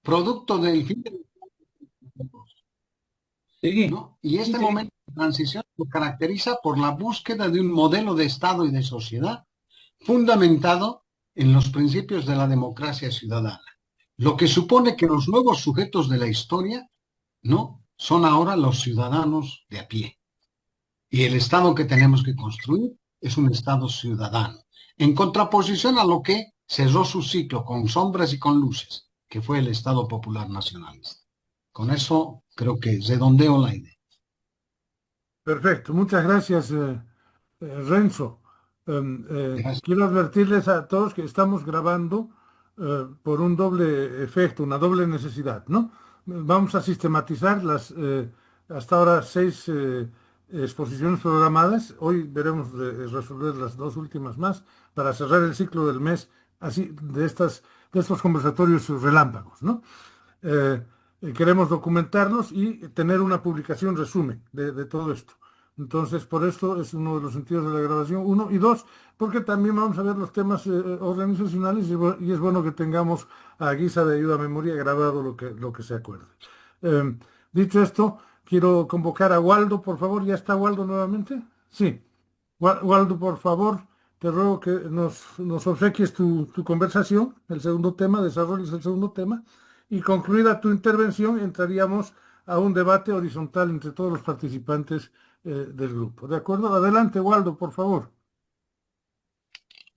producto del fin de Sí, ¿no? Y sí, este sí. momento de transición se caracteriza por la búsqueda de un modelo de Estado y de sociedad fundamentado en los principios de la democracia ciudadana, lo que supone que los nuevos sujetos de la historia, ¿no? Son ahora los ciudadanos de a pie. Y el Estado que tenemos que construir es un Estado ciudadano, en contraposición a lo que cerró su ciclo con sombras y con luces, que fue el Estado Popular Nacionalista. Con eso creo que redondeo la idea. Perfecto, muchas gracias, Renzo. Gracias. Quiero advertirles a todos que estamos grabando por un doble efecto, una doble necesidad, ¿no? Vamos a sistematizar las hasta ahora seis exposiciones programadas. Hoy veremos de resolver las dos últimas más para cerrar el ciclo del mes, así de estos conversatorios relámpagos, ¿no? Eh, Queremos documentarlos y tener una publicación resumen de todo esto. Entonces, por esto es uno de los sentidos de la grabación, uno, y dos, porque también vamos a ver los temas organizacionales y es bueno que tengamos a guisa de ayuda a memoria grabado lo que se acuerde. Eh, Dicho esto, quiero convocar a Waldo, por favor. ¿Ya está Waldo nuevamente? Sí. Waldo, por favor, te ruego que nos obsequies tu conversación, el segundo tema, desarrolles el segundo tema, y concluida tu intervención, entraríamos a un debate horizontal entre todos los participantes del grupo. ¿De acuerdo? Adelante, Waldo, por favor.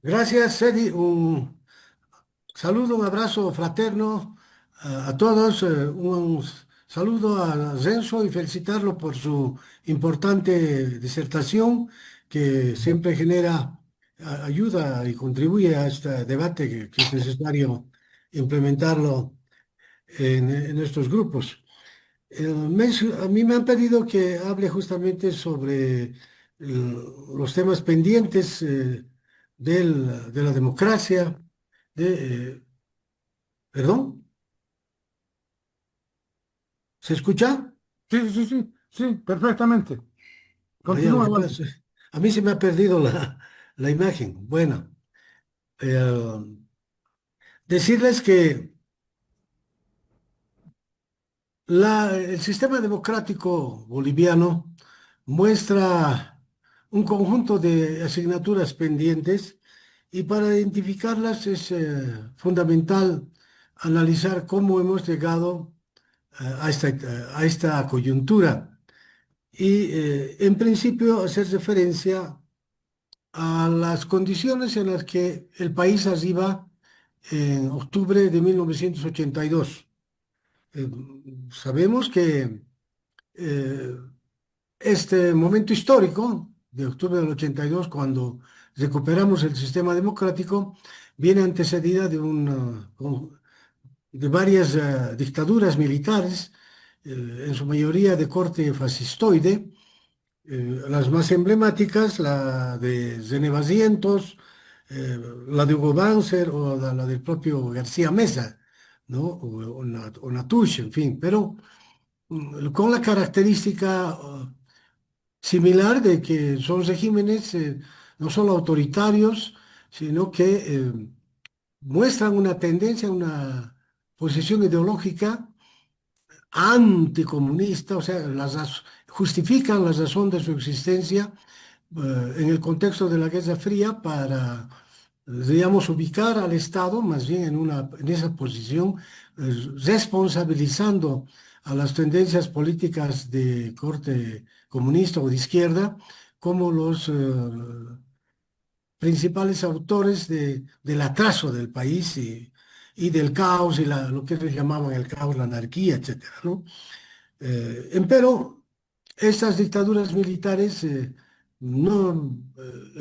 Gracias, Eddie. Un saludo, un abrazo fraterno a todos. Un saludo a Renzo y felicitarlo por su importante disertación que siempre genera ayuda y contribuye a este debate que es necesario implementarlo en estos grupos. A mí me han pedido que hable justamente sobre los temas pendientes de la democracia, de, ¿perdón? ¿Se escucha? Sí, sí, sí, sí, perfectamente. Vaya, lo Continúa, que Waldo. pasa. A mí se me ha perdido la imagen. Bueno, eh, decirles que el sistema democrático boliviano muestra un conjunto de asignaturas pendientes y para identificarlas es fundamental analizar cómo hemos llegado a esta coyuntura y en principio hacer referencia a las condiciones en las que el país arriba en octubre de 1982. Eh, Sabemos que eh, este momento histórico de octubre del 82, cuando recuperamos el sistema democrático, viene antecedida de varias dictaduras militares, en su mayoría de corte fascistoide, las más emblemáticas, la de René Barrientos, la de Hugo Banzer o la del propio García Meza, ¿no? O Natush, en fin, pero con la característica similar de que son regímenes no solo autoritarios, sino que muestran una tendencia, una posición ideológica anticomunista, o sea, justifican la razón de su existencia en el contexto de la Guerra Fría para, digamos, ubicar al Estado más bien en esa posición, responsabilizando a las tendencias políticas de corte comunista o de izquierda como los principales autores del atraso del país y del caos y lo que ellos llamaban el caos, la anarquía, etcétera, ¿no? Empero, estas dictaduras militares en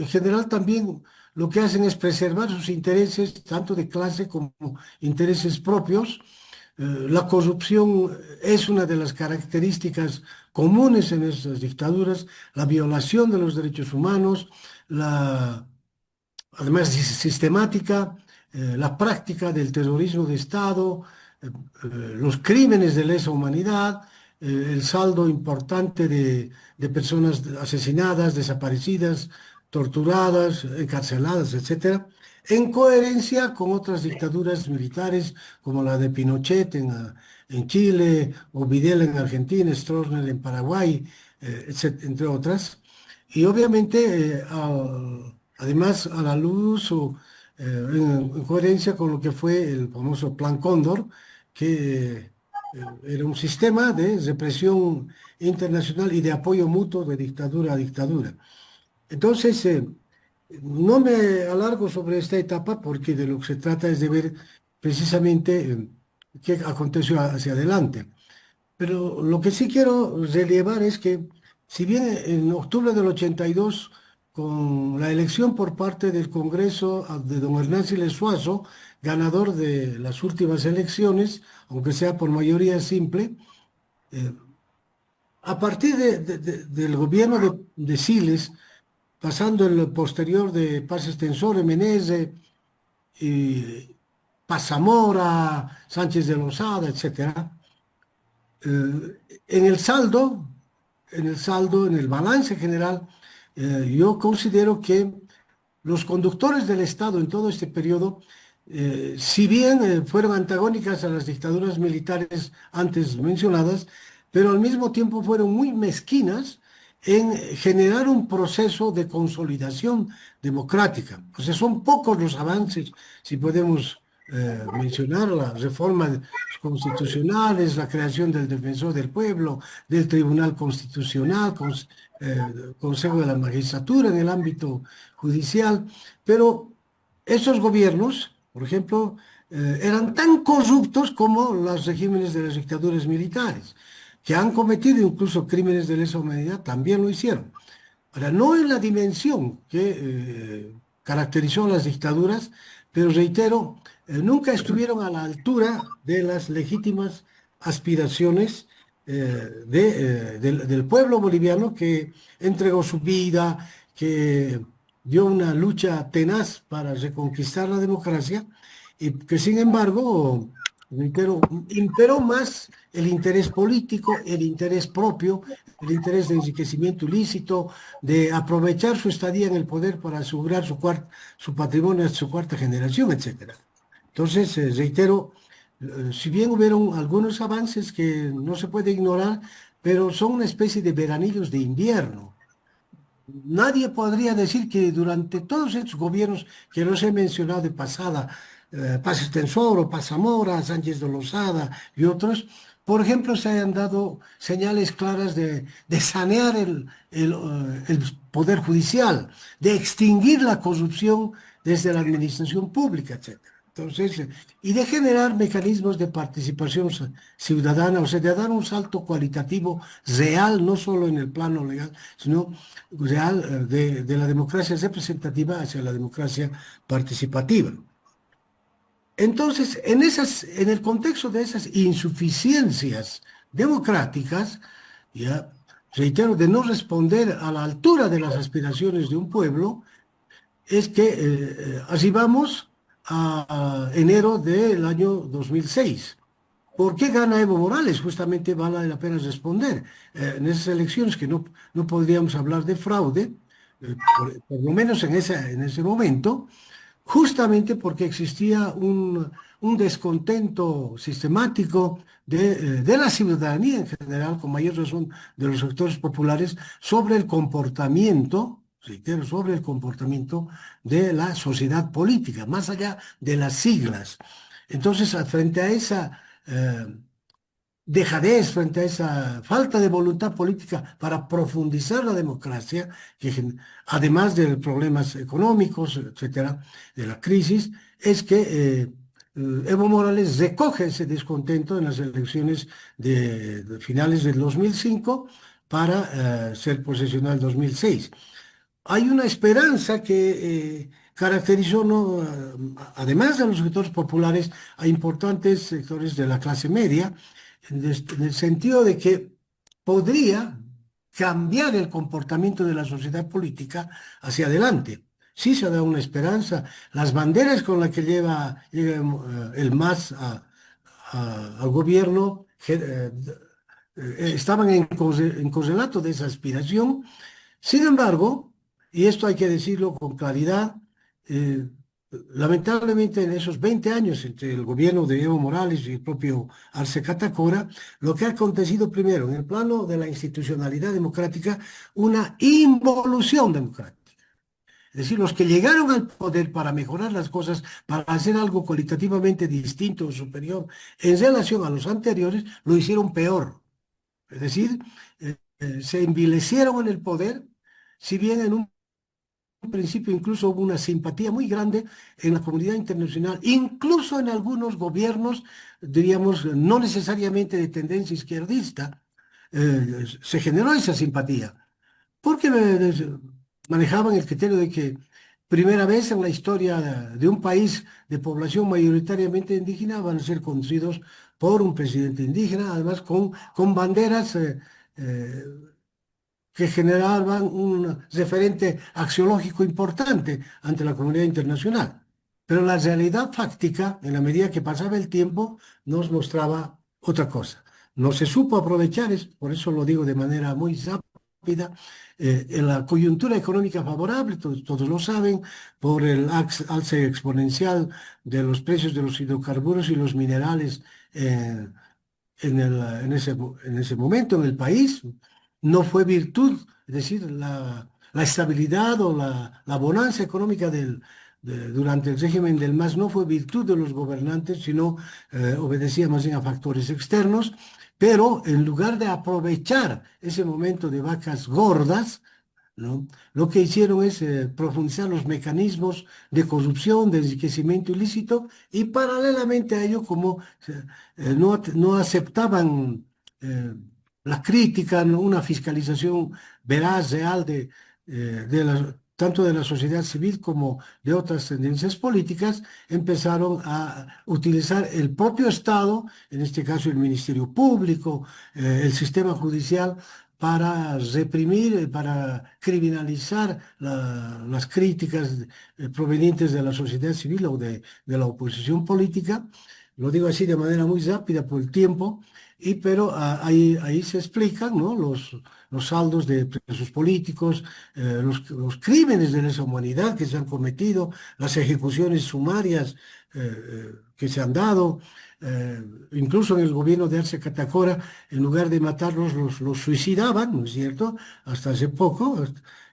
general también lo que hacen es preservar sus intereses, tanto de clase como intereses propios. La corrupción es una de las características comunes en esas dictaduras, la violación de los derechos humanos, además sistemática, la práctica del terrorismo de Estado, los crímenes de lesa humanidad, el saldo importante de personas asesinadas, desaparecidas, torturadas, encarceladas, etcétera, en coherencia con otras dictaduras militares como la de Pinochet en Chile, o Videla en Argentina, Stroessner en Paraguay, entre otras. Y obviamente, además, a la luz o en coherencia con lo que fue el famoso Plan Cóndor, que era un sistema de represión internacional y de apoyo mutuo de dictadura a dictadura. Entonces, no me alargo sobre esta etapa porque de lo que se trata es de ver precisamente qué aconteció hacia adelante. Pero lo que sí quiero relevar es que, si bien en octubre del 82, con la elección por parte del Congreso de don Hernán Siles Suazo, ganador de las últimas elecciones, aunque sea por mayoría simple, eh, a partir del gobierno de Siles, pasando el posterior de Paz Extensor, Menezes, y Paz Zamora, Sánchez de Lozada, etcétera, en el saldo, en el balance general, yo considero que los conductores del Estado en todo este periodo, si bien fueron antagónicas a las dictaduras militares antes mencionadas, pero al mismo tiempo fueron muy mezquinas en generar un proceso de consolidación democrática. O sea, son pocos los avances, si podemos mencionar las reformas constitucionales, la creación del Defensor del Pueblo, del Tribunal Constitucional, Consejo de la Magistratura en el ámbito judicial, pero esos gobiernos, por ejemplo, eran tan corruptos como los regímenes de las dictaduras militares, que han cometido incluso crímenes de lesa humanidad, también lo hicieron. Ahora, no en la dimensión que caracterizó a las dictaduras, pero reitero, nunca estuvieron a la altura de las legítimas aspiraciones del pueblo boliviano, que entregó su vida, que dio una lucha tenaz para reconquistar la democracia, y que sin embargo, reitero, imperó más el interés político, el interés propio, el interés de enriquecimiento ilícito, de aprovechar su estadía en el poder para asegurar su patrimonio hasta su cuarta generación, etcétera. Entonces, reitero, si bien hubieron algunos avances que no se puede ignorar, pero son una especie de veranillos de invierno. Nadie podría decir que durante todos estos gobiernos que los he mencionado de pasada, Paz Extensoro, Paz Zamora, Sánchez de Lozada y otros, por ejemplo, se hayan dado señales claras de sanear el poder judicial, de extinguir la corrupción desde la administración pública, etcétera. Entonces, y de generar mecanismos de participación ciudadana, o sea, de dar un salto cualitativo real, no solo en el plano legal, sino real, de la democracia representativa hacia la democracia participativa. Entonces, en el contexto de esas insuficiencias democráticas, ya reitero, de no responder a la altura de las aspiraciones de un pueblo, es que arribamos a enero del año 2006. ¿Por qué gana Evo Morales? Justamente vale la pena responder. En esas elecciones que no podríamos hablar de fraude, por lo menos en ese momento, justamente porque existía un descontento sistemático de la ciudadanía en general, con mayor razón de los sectores populares, sobre el comportamiento, reitero, sobre el comportamiento de la sociedad política, más allá de las siglas. Entonces, frente a esa dejadez, frente a esa falta de voluntad política para profundizar la democracia, que además de problemas económicos, etcétera, de la crisis, es que Evo Morales recoge ese descontento en las elecciones de finales del 2005 para ser posesionado en 2006. Hay una esperanza que caracterizó, ¿no? Además de los sectores populares, a importantes sectores de la clase media, en el sentido de que podría cambiar el comportamiento de la sociedad política hacia adelante. Sí se ha dado una esperanza. Las banderas con las que llega el MAS al gobierno estaban en correlato de esa aspiración. Sin embargo, y esto hay que decirlo con claridad, eh, lamentablemente en esos 20 años entre el gobierno de Evo Morales y el propio Arce Catacora, lo que ha acontecido primero en el plano de la institucionalidad democrática, una involución democrática. Es decir, los que llegaron al poder para mejorar las cosas, para hacer algo cualitativamente distinto o superior en relación a los anteriores, lo hicieron peor. Es decir, se envilecieron en el poder, si bien en un principio incluso hubo una simpatía muy grande en la comunidad internacional, incluso en algunos gobiernos, diríamos, no necesariamente de tendencia izquierdista, se generó esa simpatía, porque manejaban el criterio de que primera vez en la historia de un país de población mayoritariamente indígena van a ser conducidos por un presidente indígena, además con banderas eh, que generaban un referente axiológico importante ante la comunidad internacional. Pero la realidad fáctica, en la medida que pasaba el tiempo, nos mostraba otra cosa. No se supo aprovechar, por eso lo digo de manera muy rápida, en la coyuntura económica favorable, todos lo saben, por el alce exponencial de los precios de los hidrocarburos y los minerales eh, en ese momento en el país. No fue virtud, es decir, la estabilidad o la bonanza económica durante el régimen del MAS no fue virtud de los gobernantes, sino obedecía más bien a factores externos, pero en lugar de aprovechar ese momento de vacas gordas, ¿no? Lo que hicieron es profundizar los mecanismos de corrupción, de enriquecimiento ilícito y paralelamente a ello, como no aceptaban eh, la crítica, ¿no? Una fiscalización veraz, real tanto de la sociedad civil como de otras tendencias políticas, empezaron a utilizar el propio Estado, en este caso el Ministerio Público, el sistema judicial, para reprimir, para criminalizar las críticas provenientes de la sociedad civil o de la oposición política. Lo digo así de manera muy rápida por el tiempo, pero ahí se explican, ¿no? Los saldos de presos políticos, los crímenes de lesa humanidad que se han cometido, las ejecuciones sumarias que se han dado. Incluso en el gobierno de Arce Catacora, en lugar de matarlos, los suicidaban, ¿no es cierto? Hasta hace poco.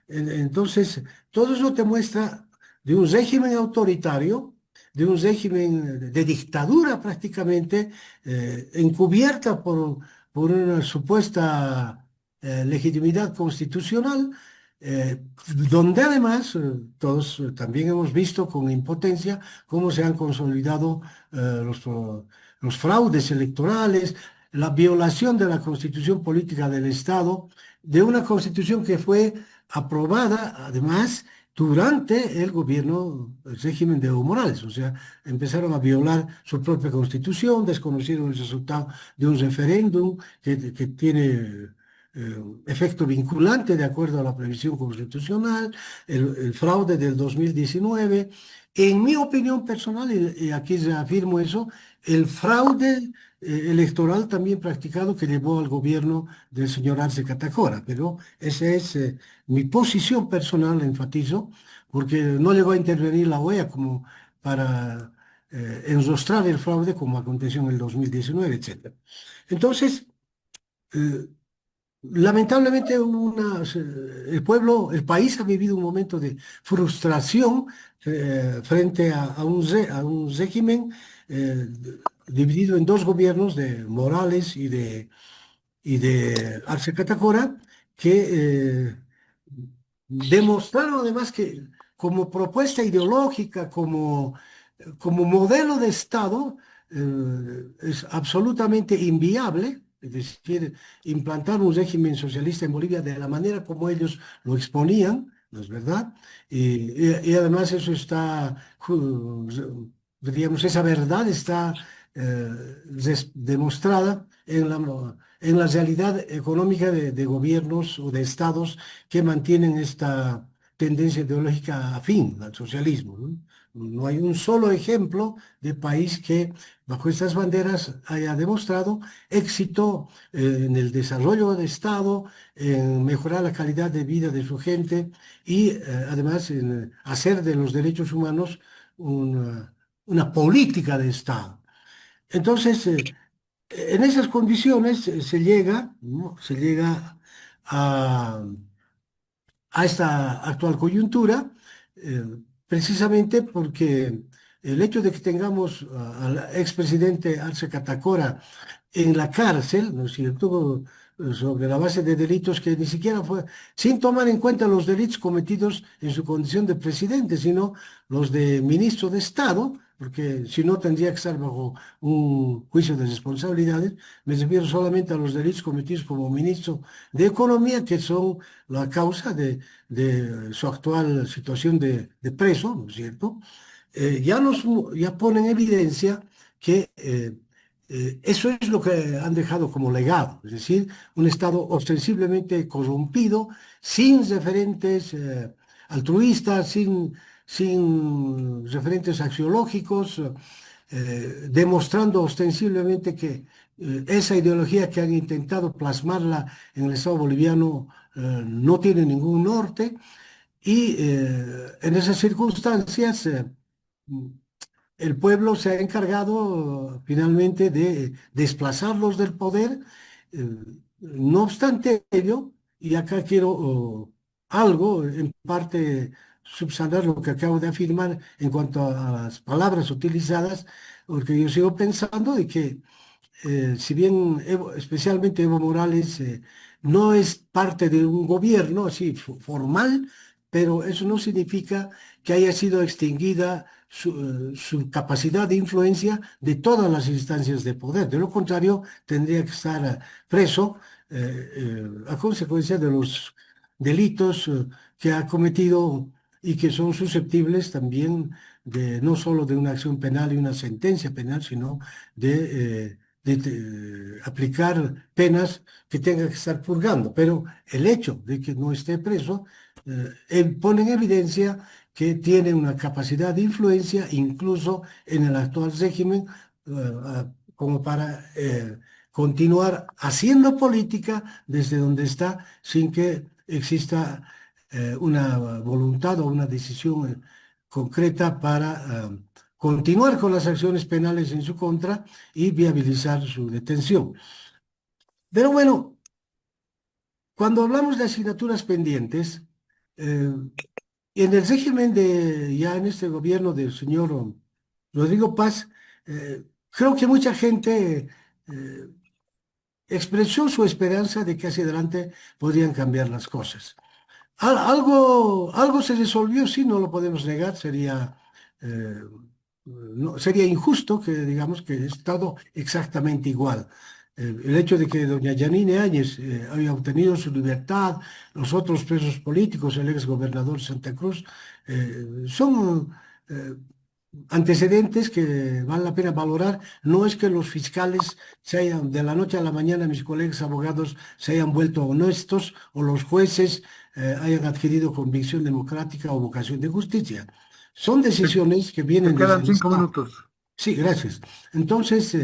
Entonces, todo eso te muestra de un régimen autoritario, de un régimen de dictadura prácticamente, encubierta por una supuesta legitimidad constitucional, eh, donde además todos también hemos visto con impotencia cómo se han consolidado los fraudes electorales, la violación de la constitución política del Estado, de una constitución que fue aprobada además durante el gobierno, el régimen de Evo Morales. O sea, empezaron a violar su propia constitución, desconocieron el resultado de un referéndum que tiene efecto vinculante de acuerdo a la previsión constitucional, el fraude del 2019. En mi opinión personal, y aquí reafirmo eso, el fraude electoral también practicado que llevó al gobierno del señor Arce Catacora, pero esa es mi posición personal, enfatizo, porque no llegó a intervenir la OEA como para enrostrar el fraude como aconteció en el 2019, etcétera. Entonces, eh, lamentablemente el pueblo, el país ha vivido un momento de frustración frente a un régimen eh, dividido en dos gobiernos de Morales y de Arce Catacora, que demostraron además que como propuesta ideológica, como modelo de Estado, es absolutamente inviable. Es decir, implantar un régimen socialista en Bolivia de la manera como ellos lo exponían, ¿no es verdad? Y además eso está, diríamos, esa verdad está demostrada en la realidad económica de gobiernos o de estados que mantienen tendencia ideológica afín al socialismo, ¿no? No hay un solo ejemplo de país que bajo estas banderas haya demostrado éxito en el desarrollo del Estado, en mejorar la calidad de vida de su gente y además en hacer de los derechos humanos una política de Estado. Entonces, en esas condiciones se llega, ¿no? Se llega a esta actual coyuntura, eh, precisamente porque el hecho de que tengamos al expresidente Arce Catacora en la cárcel, ¿no es cierto?, sobre la base de delitos que ni siquiera fue, sin tomar en cuenta los delitos cometidos en su condición de presidente, sino los de ministro de Estado, porque si no tendría que estar bajo un juicio de responsabilidades. Me refiero solamente a los delitos cometidos como ministro de Economía, que son la causa de su actual situación de preso, ¿no es cierto? Ya pone en evidencia que eso es lo que han dejado como legado, es decir, un Estado ostensiblemente corrompido, sin referentes altruistas, sin referentes axiológicos, demostrando ostensiblemente que esa ideología que han intentado plasmarla en el Estado boliviano no tiene ningún norte y en esas circunstancias el pueblo se ha encargado finalmente de desplazarlos del poder. eh, no obstante ello, y acá quiero algo, en parte, subsanar lo que acabo de afirmar en cuanto a las palabras utilizadas, porque yo sigo pensando de que si bien especialmente Evo Morales no es parte de un gobierno así formal, pero eso no significa que haya sido extinguida su capacidad de influencia de todas las instancias de poder. De lo contrario, tendría que estar preso a consecuencia de los delitos que ha cometido y que son susceptibles también de no solo de una acción penal y una sentencia penal, sino de aplicar penas que tenga que estar purgando. Pero el hecho de que no esté preso pone en evidencia que tiene una capacidad de influencia incluso en el actual régimen, como para continuar haciendo política desde donde está sin que exista una voluntad o una decisión concreta para continuar con las acciones penales en su contra y viabilizar su detención. Pero bueno, cuando hablamos de asignaturas pendientes, eh, en el régimen ya en este gobierno del señor Rodrigo Paz, creo que mucha gente expresó su esperanza de que hacia adelante podrían cambiar las cosas. Algo se resolvió, sí, no lo podemos negar, eh, sería injusto que digamos que es todo exactamente igual. El hecho de que doña Yanine Áñez haya obtenido su libertad, los otros presos políticos, el ex gobernador de Santa Cruz, son eh, antecedentes que vale la pena valorar. No es que los fiscales de la noche a la mañana, mis colegas abogados, se hayan vuelto honestos o los jueces hayan adquirido convicción democrática o vocación de justicia. Son Te, decisiones que te vienen desde quedan el cinco Estado. minutos. Sí, gracias. Entonces,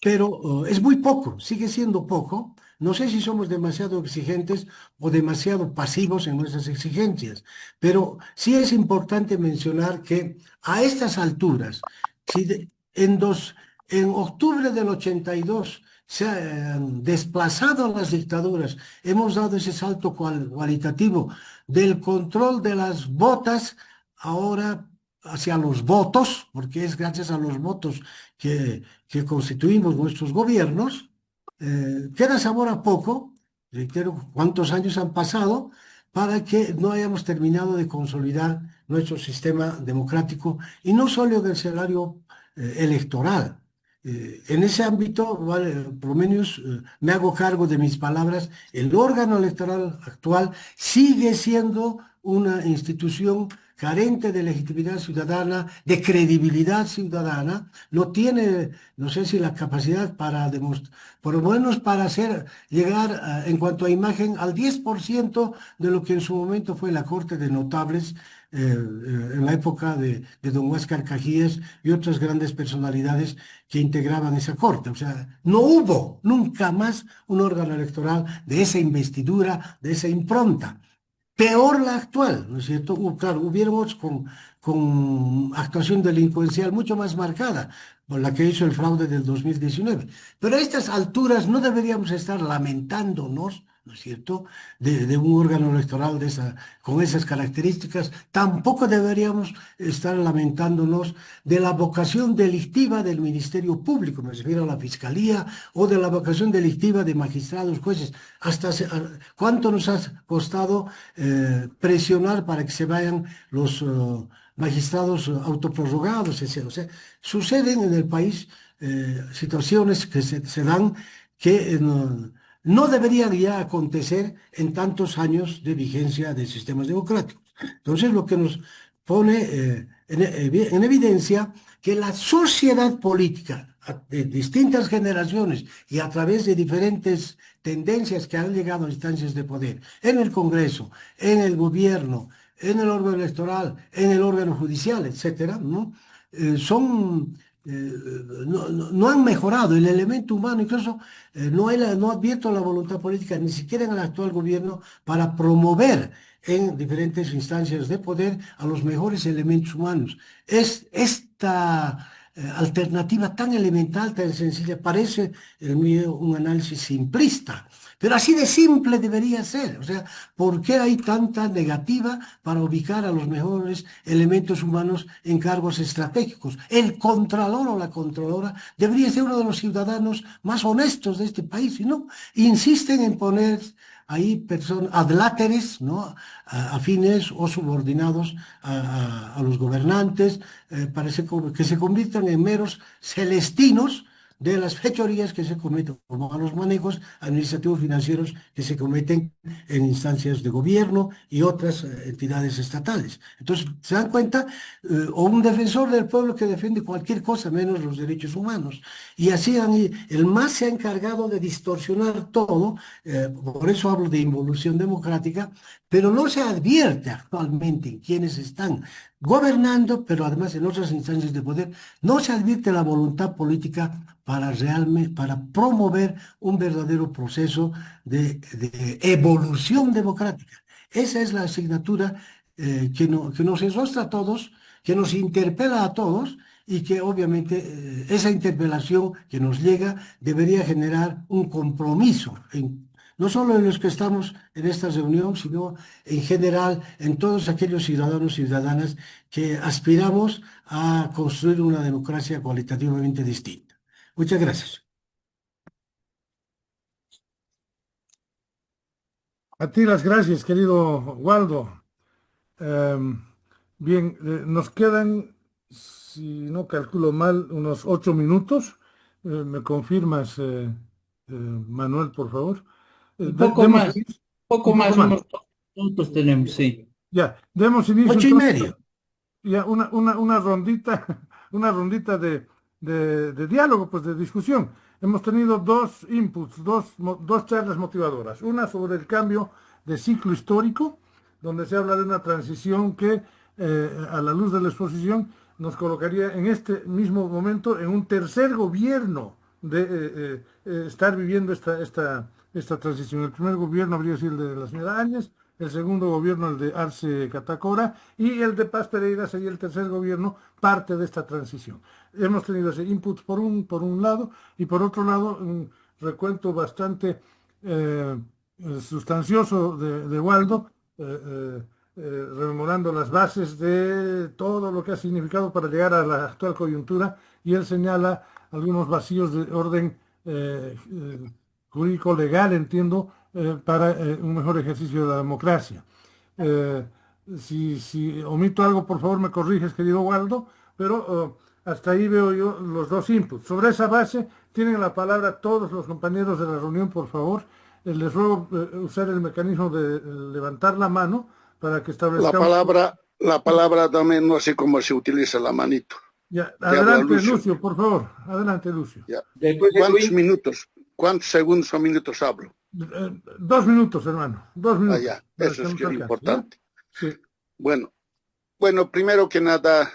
pero es muy poco, sigue siendo poco. No sé si somos demasiado exigentes o demasiado pasivos en nuestras exigencias, pero sí es importante mencionar que a estas alturas, si en octubre del 82 se han desplazado las dictaduras, hemos dado ese salto cualitativo del control de las botas ahora hacia los votos, porque es gracias a los votos que constituimos nuestros gobiernos, queda sabor a poco, reitero, cuántos años han pasado para que no hayamos terminado de consolidar nuestro sistema democrático y no solo en el escenario electoral. En ese ámbito, vale, por lo menos me hago cargo de mis palabras, el órgano electoral actual sigue siendo una institución carente de legitimidad ciudadana, de credibilidad ciudadana, no tiene, no sé si la capacidad para demostrar, por lo menos para hacer llegar en cuanto a imagen al 10% de lo que en su momento fue la Corte de Notables en la época de don Huáscar Cajías y otras grandes personalidades que integraban esa corte. O sea, no hubo nunca más un órgano electoral de esa investidura, de esa impronta. Peor la actual, ¿no es cierto? Claro, hubiéramos con actuación delincuencial mucho más marcada, por la que hizo el fraude del 2019. Pero a estas alturas no deberíamos estar lamentándonos, ¿no es cierto?, de un órgano electoral con esas características. Tampoco deberíamos estar lamentándonos de la vocación delictiva del Ministerio Público, me refiero a la Fiscalía, o de la vocación delictiva de magistrados, jueces. ¿Cuánto nos ha costado presionar para que se vayan los magistrados autoprorrogados, etcétera? O sea, suceden en el país situaciones que se dan que no deberían ya acontecer en tantos años de vigencia de sistemas democráticos. Entonces, lo que nos pone en evidencia que la sociedad política de distintas generaciones y a través de diferentes tendencias que han llegado a instancias de poder, en el Congreso, en el gobierno, en el órgano electoral, en el órgano judicial, etcétera, ¿no? Son, no han mejorado el elemento humano, incluso no ha abierto la voluntad política, ni siquiera en el actual gobierno, para promover en diferentes instancias de poder a los mejores elementos humanos. Es esta alternativa tan elemental, tan sencilla, parece el mío un análisis simplista, pero así de simple debería ser. O sea, ¿por qué hay tanta negativa para ubicar a los mejores elementos humanos en cargos estratégicos? El contralor o la contralora debería ser uno de los ciudadanos más honestos de este país, y no, insisten en poner ahí personas adláteres, ¿no? Afines o subordinados a los gobernantes, parece que se conviertan en meros celestinos de las fechorías que se cometen, como a los manejos administrativos financieros que se cometen en instancias de gobierno y otras entidades estatales. Entonces, se dan cuenta, o un defensor del pueblo que defiende cualquier cosa menos los derechos humanos. Y así el MAS se ha encargado de distorsionar todo, por eso hablo de involución democrática, pero no se advierte actualmente en quienes están gobernando, pero además en otras instancias de poder, no se advierte la voluntad política para promover un verdadero proceso de evolución democrática. Esa es la asignatura que nos enrostra a todos, que nos interpela a todos y que obviamente esa interpelación que nos llega debería generar un compromiso no solo en los que estamos en esta reunión, sino en general en todos aquellos ciudadanos y ciudadanas que aspiramos a construir una democracia cualitativamente distinta. Muchas gracias. A ti las gracias, querido Waldo. Bien, nos quedan, si no calculo mal, unos 8 minutos. ¿Me confirmas, Manuel, por favor? Demos inicio. Poco Un poco más, más. unos 2 minutos tenemos, sí. Ya, demos inicio 8:30. ya una rondita, una rondita de diálogo, pues de discusión. Hemos tenido dos inputs, dos charlas motivadoras. Una sobre el cambio de ciclo histórico, donde se habla de una transición que, a la luz de la exposición, nos colocaría en este mismo momento en un tercer gobierno de estar viviendo esta transición. El primer gobierno habría sido el de la señora Áñez, el segundo gobierno el de Arce Catacora y el de Paz Pereira sería el tercer gobierno, parte de esta transición. Hemos tenido ese input por un lado y por otro lado un recuento bastante sustancioso de Waldo, rememorando las bases de todo lo que ha significado para llegar a la actual coyuntura, y él señala algunos vacíos de orden jurídico legal, entiendo, para un mejor ejercicio de la democracia. Si omito algo, por favor, me corriges, querido Waldo, pero hasta ahí veo yo los dos inputs. Sobre esa base, tienen la palabra todos los compañeros de la reunión, por favor. Les ruego usar el mecanismo de levantar la mano para que establezcamos... La palabra también no sé cómo se utiliza la manito. Ya, Te habla adelante, Lucio. Lucio, por favor. Adelante, Lucio. Ya. Después de ¿Cuántos Luis, minutos? ¿Cuántos segundos o minutos hablo? 2 minutos, hermano. 2 minutos. Ya, Para eso que es nos que es alcance, ¿ya? importante. Sí. Bueno, primero que nada,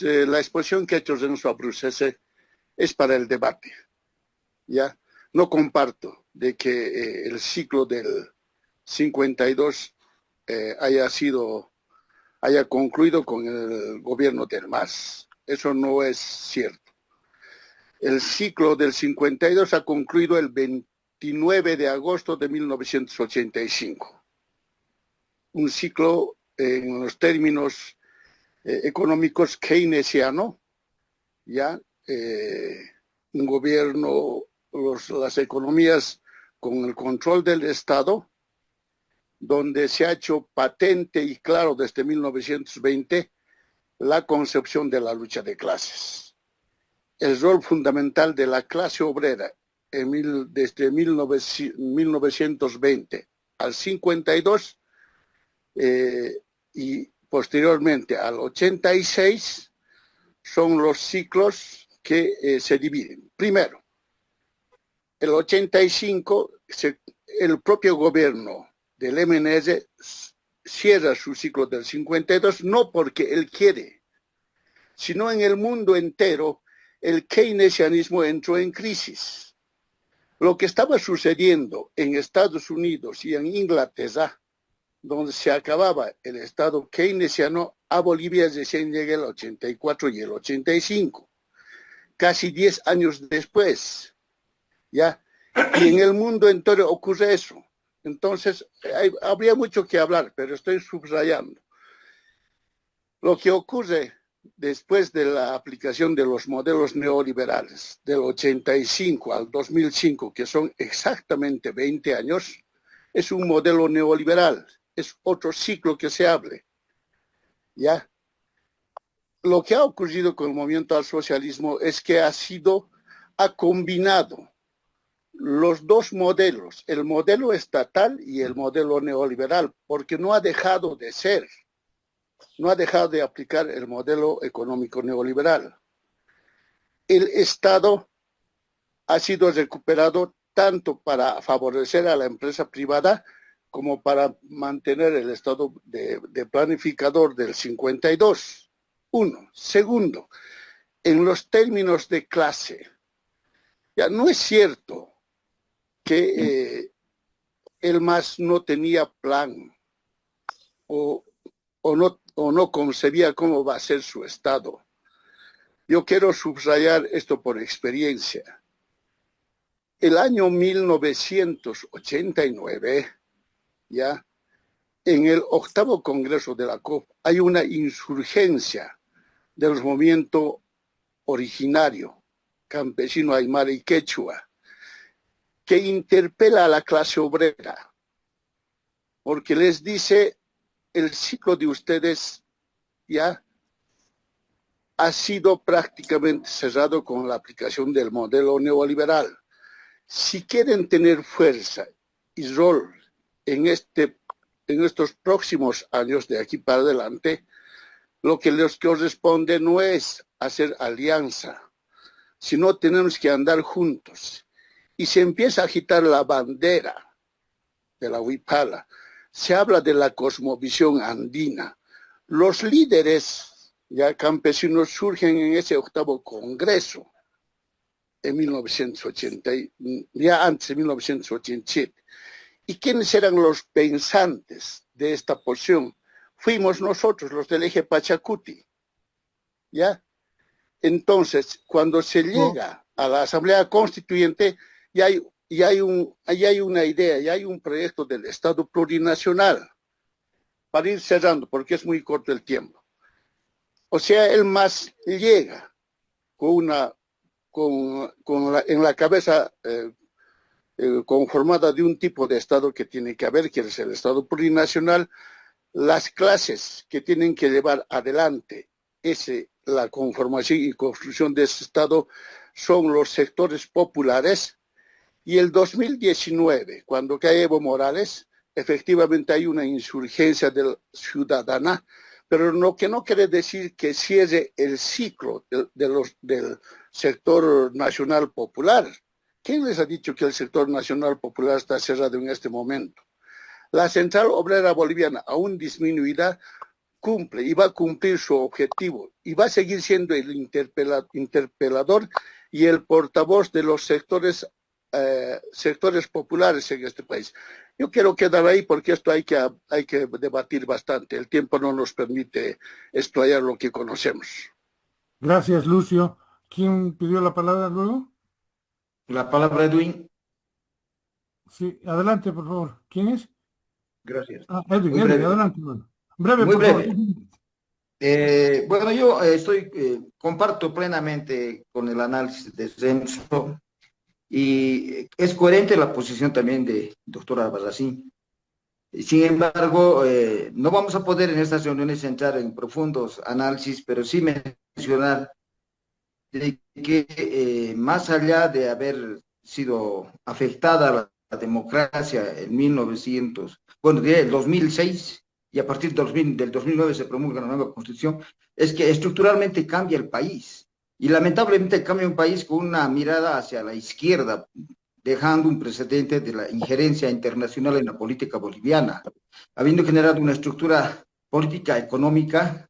la exposición que ha hecho Renzo Abruzzese es para el debate. ¿Ya? No comparto de que el ciclo del 52 haya concluido con el gobierno del MAS. Eso no es cierto. El ciclo del 52 ha concluido el 29 de agosto de 1985. Un ciclo en los términos económicos keynesiano, ya un gobierno, las economías con el control del Estado, donde se ha hecho patente y claro desde 1920 la concepción de la lucha de clases. El rol fundamental de la clase obrera desde 1920 al 52 y posteriormente al 86 son los ciclos que se dividen. Primero, el 85, el propio gobierno del MNS cierra su ciclo del 52, no porque él quiere, sino en el mundo entero el keynesianismo entró en crisis. Lo que estaba sucediendo en Estados Unidos y en Inglaterra, donde se acababa el Estado keynesiano, a Bolivia recién llega el 84 y el 85, casi 10 años después, ¿ya? Y en el mundo entero ocurre eso. Entonces, habría mucho que hablar, pero estoy subrayando. Lo que ocurre después de la aplicación de los modelos neoliberales del 85 al 2005, que son exactamente 20 años, es un modelo neoliberal, es otro ciclo que se abre, ¿ya? Lo que ha ocurrido con el movimiento al socialismo es que ha combinado los dos modelos, el modelo estatal y el modelo neoliberal, porque no ha dejado de ser. No ha dejado de aplicar el modelo económico neoliberal. El Estado ha sido recuperado tanto para favorecer a la empresa privada como para mantener el Estado de planificador del 52. Uno. Segundo, en los términos de clase, ya no es cierto que el MAS no tenía plan o no concebía cómo va a ser su Estado. Yo quiero subrayar esto por experiencia. El año 1989, ya, en el 8º Congreso de la COP, hay una insurgencia del movimiento originario, campesino aymara y quechua, que interpela a la clase obrera, porque les dice, el ciclo de ustedes ya ha sido prácticamente cerrado con la aplicación del modelo neoliberal. Si quieren tener fuerza y rol en estos próximos años de aquí para adelante, lo que les corresponde no es hacer alianza, sino tenemos que andar juntos. Y se empieza a agitar la bandera de la huipala. Se habla de la cosmovisión andina. Los líderes ya campesinos surgen en ese 8º Congreso en 1980, ya antes de 1987. ¿Y quiénes eran los pensantes de esta posición? Fuimos nosotros, los del eje Pachacuti, ¿ya? Entonces, cuando se llega a la Asamblea Constituyente, ya hay una idea, ya hay un proyecto del Estado plurinacional, para ir cerrando, porque es muy corto el tiempo. O sea, el MAS llega en la cabeza conformada de un tipo de Estado que tiene que haber, que es el Estado plurinacional, las clases que tienen que llevar adelante la conformación y construcción de ese Estado son los sectores populares, y el 2019, cuando cae Evo Morales, efectivamente hay una insurgencia ciudadana, pero lo que no quiere decir que cierre el ciclo del sector nacional popular. ¿Quién les ha dicho que el sector nacional popular está cerrado en este momento? La Central Obrera Boliviana, aún disminuida, cumple y va a cumplir su objetivo y va a seguir siendo el interpelador y el portavoz de los sectores populares en este país. Yo quiero quedar ahí porque esto hay que debatir bastante. El tiempo no nos permite explayar lo que conocemos. Gracias, Lucio. ¿Quién pidió la palabra luego? La palabra, Edwin. Sí, adelante, por favor. ¿Quién es? Gracias. Edwin, Muy Edwin, breve. adelante. Bueno. Breve, Muy por favor. breve. Bueno, yo comparto plenamente con el análisis de Renzo y es coherente la posición también de doctora Albarracín. Sin embargo, no vamos a poder en estas reuniones entrar en profundos análisis, pero sí mencionar de que más allá de haber sido afectada la democracia en 1900, bueno, diría el 2006, y a partir del 2009 se promulga la nueva constitución, es que estructuralmente cambia el país. Y lamentablemente cambia un país con una mirada hacia la izquierda, dejando un precedente de la injerencia internacional en la política boliviana, habiendo generado una estructura política económica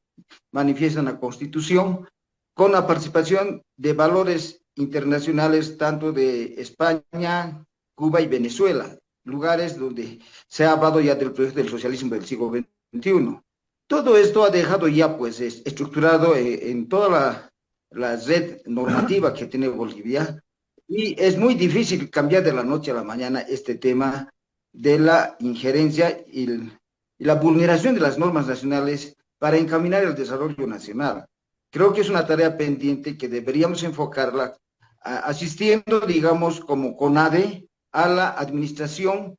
manifiesta en la Constitución, con la participación de valores internacionales tanto de España, Cuba y Venezuela, lugares donde se ha hablado ya del proyecto del socialismo del siglo XXI. Todo esto ha dejado ya pues estructurado en toda la red normativa que tiene Bolivia, y es muy difícil cambiar de la noche a la mañana este tema de la injerencia y la vulneración de las normas nacionales para encaminar el desarrollo nacional. Creo que es una tarea pendiente que deberíamos enfocarla asistiendo, digamos, como CONADE a la administración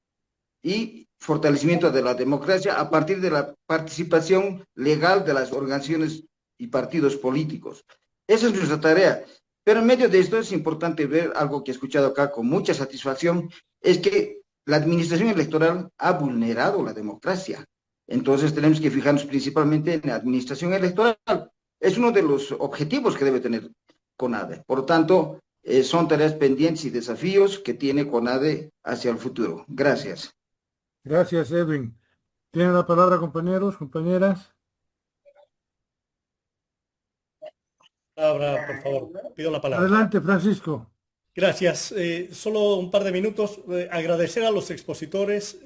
y fortalecimiento de la democracia a partir de la participación legal de las organizaciones y partidos políticos. Esa es nuestra tarea. Pero en medio de esto es importante ver algo que he escuchado acá con mucha satisfacción, es que la administración electoral ha vulnerado la democracia. Entonces tenemos que fijarnos principalmente en la administración electoral. Es uno de los objetivos que debe tener CONADE. Por lo tanto, son tareas pendientes y desafíos que tiene CONADE hacia el futuro. Gracias. Gracias, Edwin. Tienen la palabra, compañeros, compañeras. Palabra, por favor. Pido la palabra. Adelante, Francisco. Gracias. Solo un par de minutos. Agradecer a los expositores.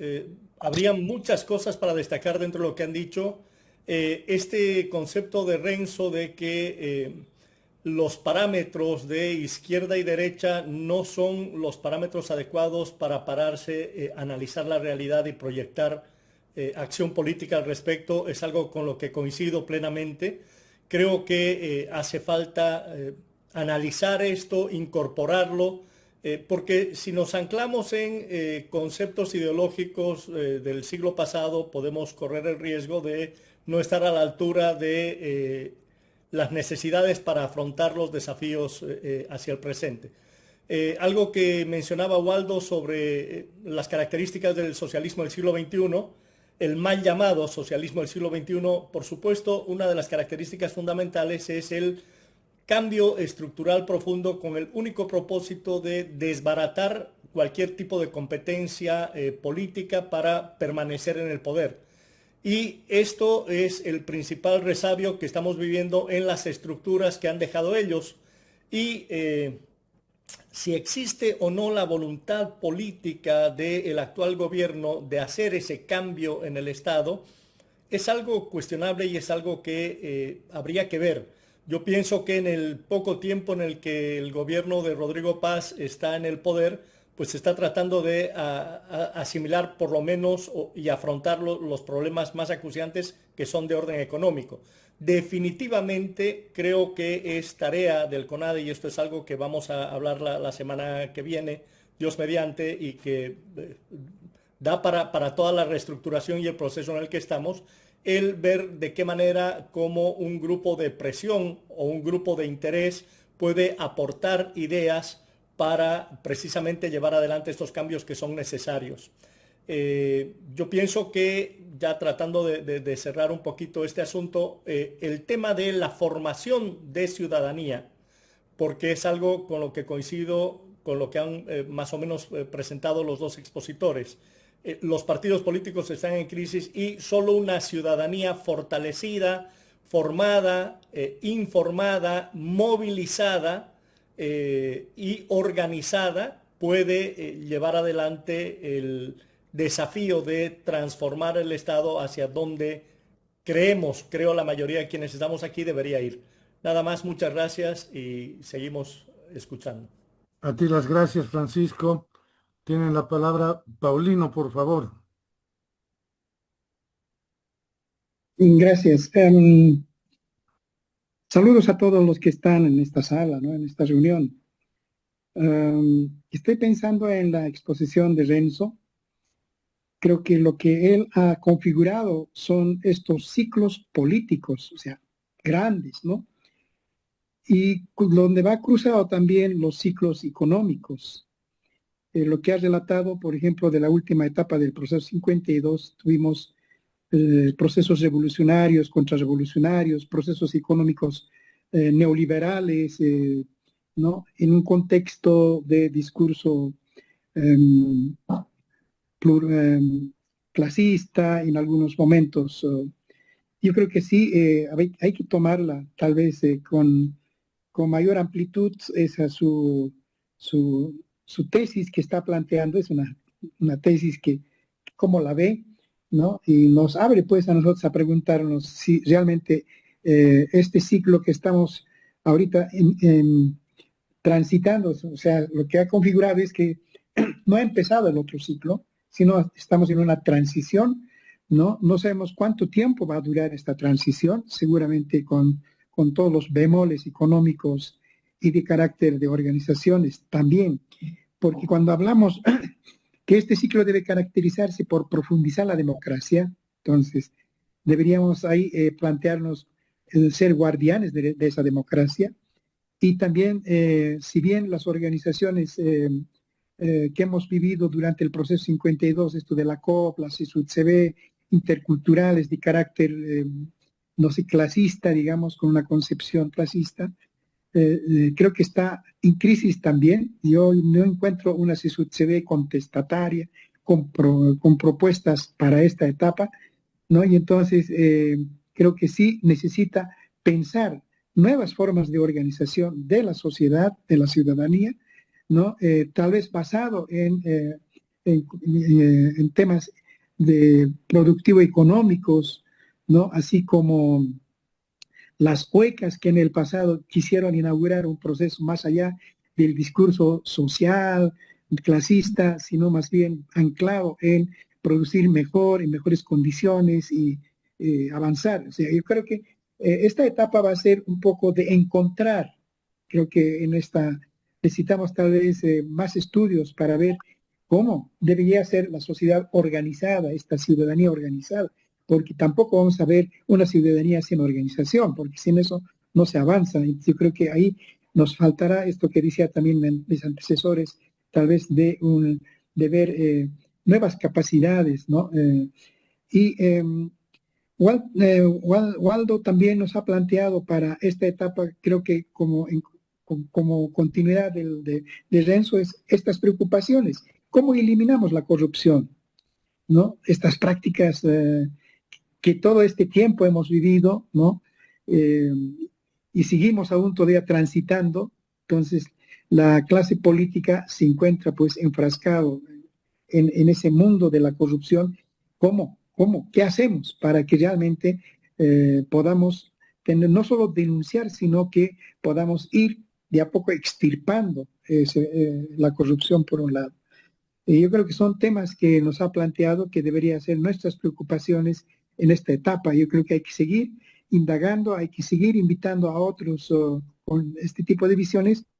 Habría muchas cosas para destacar dentro de lo que han dicho. Este concepto de Renzo de que los parámetros de izquierda y derecha no son los parámetros adecuados para pararse, analizar la realidad y proyectar acción política al respecto, es algo con lo que coincido plenamente. Creo que hace falta analizar esto, incorporarlo, porque si nos anclamos en conceptos ideológicos del siglo pasado, podemos correr el riesgo de no estar a la altura de las necesidades para afrontar los desafíos hacia el presente. Algo que mencionaba Waldo sobre las características del socialismo del siglo XXI, el mal llamado socialismo del siglo XXI, por supuesto, una de las características fundamentales es el cambio estructural profundo con el único propósito de desbaratar cualquier tipo de competencia política para permanecer en el poder. Y esto es el principal resabio que estamos viviendo en las estructuras que han dejado ellos. Y si existe o no la voluntad política del actual gobierno de hacer ese cambio en el Estado, es algo cuestionable y es algo que habría que ver. Yo pienso que en el poco tiempo en el que el gobierno de Rodrigo Paz está en el poder, pues se está tratando de asimilar por lo menos y afrontar los problemas más acuciantes que son de orden económico. Definitivamente creo que es tarea del CONADE, y esto es algo que vamos a hablar la semana que viene, Dios mediante, y que da para toda la reestructuración y el proceso en el que estamos, el ver de qué manera como un grupo de presión o un grupo de interés puede aportar ideas para precisamente llevar adelante estos cambios que son necesarios. Yo pienso que, ya tratando de cerrar un poquito este asunto, el tema de la formación de ciudadanía, porque es algo con lo que coincido con lo que han más o menos presentado los dos expositores. Los partidos políticos están en crisis y solo una ciudadanía fortalecida, formada, informada, movilizada y organizada puede llevar adelante el desafío de transformar el Estado hacia donde creo la mayoría de quienes estamos aquí debería ir. Nada más, muchas gracias y seguimos escuchando. A ti las gracias, Francisco. Tienen la palabra Paulino, por favor. Gracias. Saludos a todos los que están en esta sala, ¿no? En esta reunión. Estoy pensando en la exposición de Renzo. Creo que lo que él ha configurado son estos ciclos políticos, o sea, grandes, ¿no? Y donde va cruzado también los ciclos económicos. Lo que ha relatado, por ejemplo, de la última etapa del proceso 52, tuvimos procesos revolucionarios, contrarrevolucionarios, procesos económicos neoliberales, ¿no? En un contexto de discurso clasista en algunos momentos. Yo creo que sí, hay que tomarla tal vez con mayor amplitud, esa su tesis que está planteando, es una tesis que cómo la ve, ¿no? Y nos abre pues a nosotros a preguntarnos si realmente este ciclo que estamos ahorita transitando, o sea, lo que ha configurado es que no ha empezado el otro ciclo, sino estamos en una transición, ¿no? No sabemos cuánto tiempo va a durar esta transición, seguramente con todos los bemoles económicos y de carácter de organizaciones también, porque cuando hablamos que este ciclo debe caracterizarse por profundizar la democracia, entonces deberíamos ahí plantearnos ser guardianes de esa democracia, y también, si bien las organizaciones que hemos vivido durante el proceso 52, esto de la COP, la CISUD-CB, interculturales de carácter, no sé, clasista, digamos, con una concepción clasista, creo que está en crisis también. Yo no encuentro una CISUD-CB contestataria, con propuestas para esta etapa, ¿no? Y entonces creo que sí necesita pensar nuevas formas de organización de la sociedad, de la ciudadanía, ¿no? Tal vez basado en temas de productivo-económicos, ¿no? Así como las huecas que en el pasado quisieron inaugurar un proceso más allá del discurso social, clasista, sino más bien anclado en producir mejor, en mejores condiciones y avanzar. O sea, yo creo que esta etapa va a ser un poco de encontrar, creo que en esta necesitamos tal vez más estudios para ver cómo debería ser la sociedad organizada, esta ciudadanía organizada, porque tampoco vamos a ver una ciudadanía sin organización, porque sin eso no se avanza. Y yo creo que ahí nos faltará esto que decía también mis antecesores, tal vez de ver nuevas capacidades, ¿no? Waldo también nos ha planteado para esta etapa, creo que como continuidad de Renzo, es estas preocupaciones. ¿Cómo eliminamos la corrupción? ¿No? Estas prácticas que todo este tiempo hemos vivido, ¿no? Y seguimos aún todavía transitando. Entonces, la clase política se encuentra pues enfrascado en ese mundo de la corrupción. ¿Cómo? ¿Qué hacemos para que realmente podamos tener, no solo denunciar, sino que podamos ir de a poco extirpando la corrupción por un lado? Y yo creo que son temas que nos ha planteado que deberían ser nuestras preocupaciones en esta etapa. Yo creo que hay que seguir indagando, hay que seguir invitando a otros con este tipo de visiones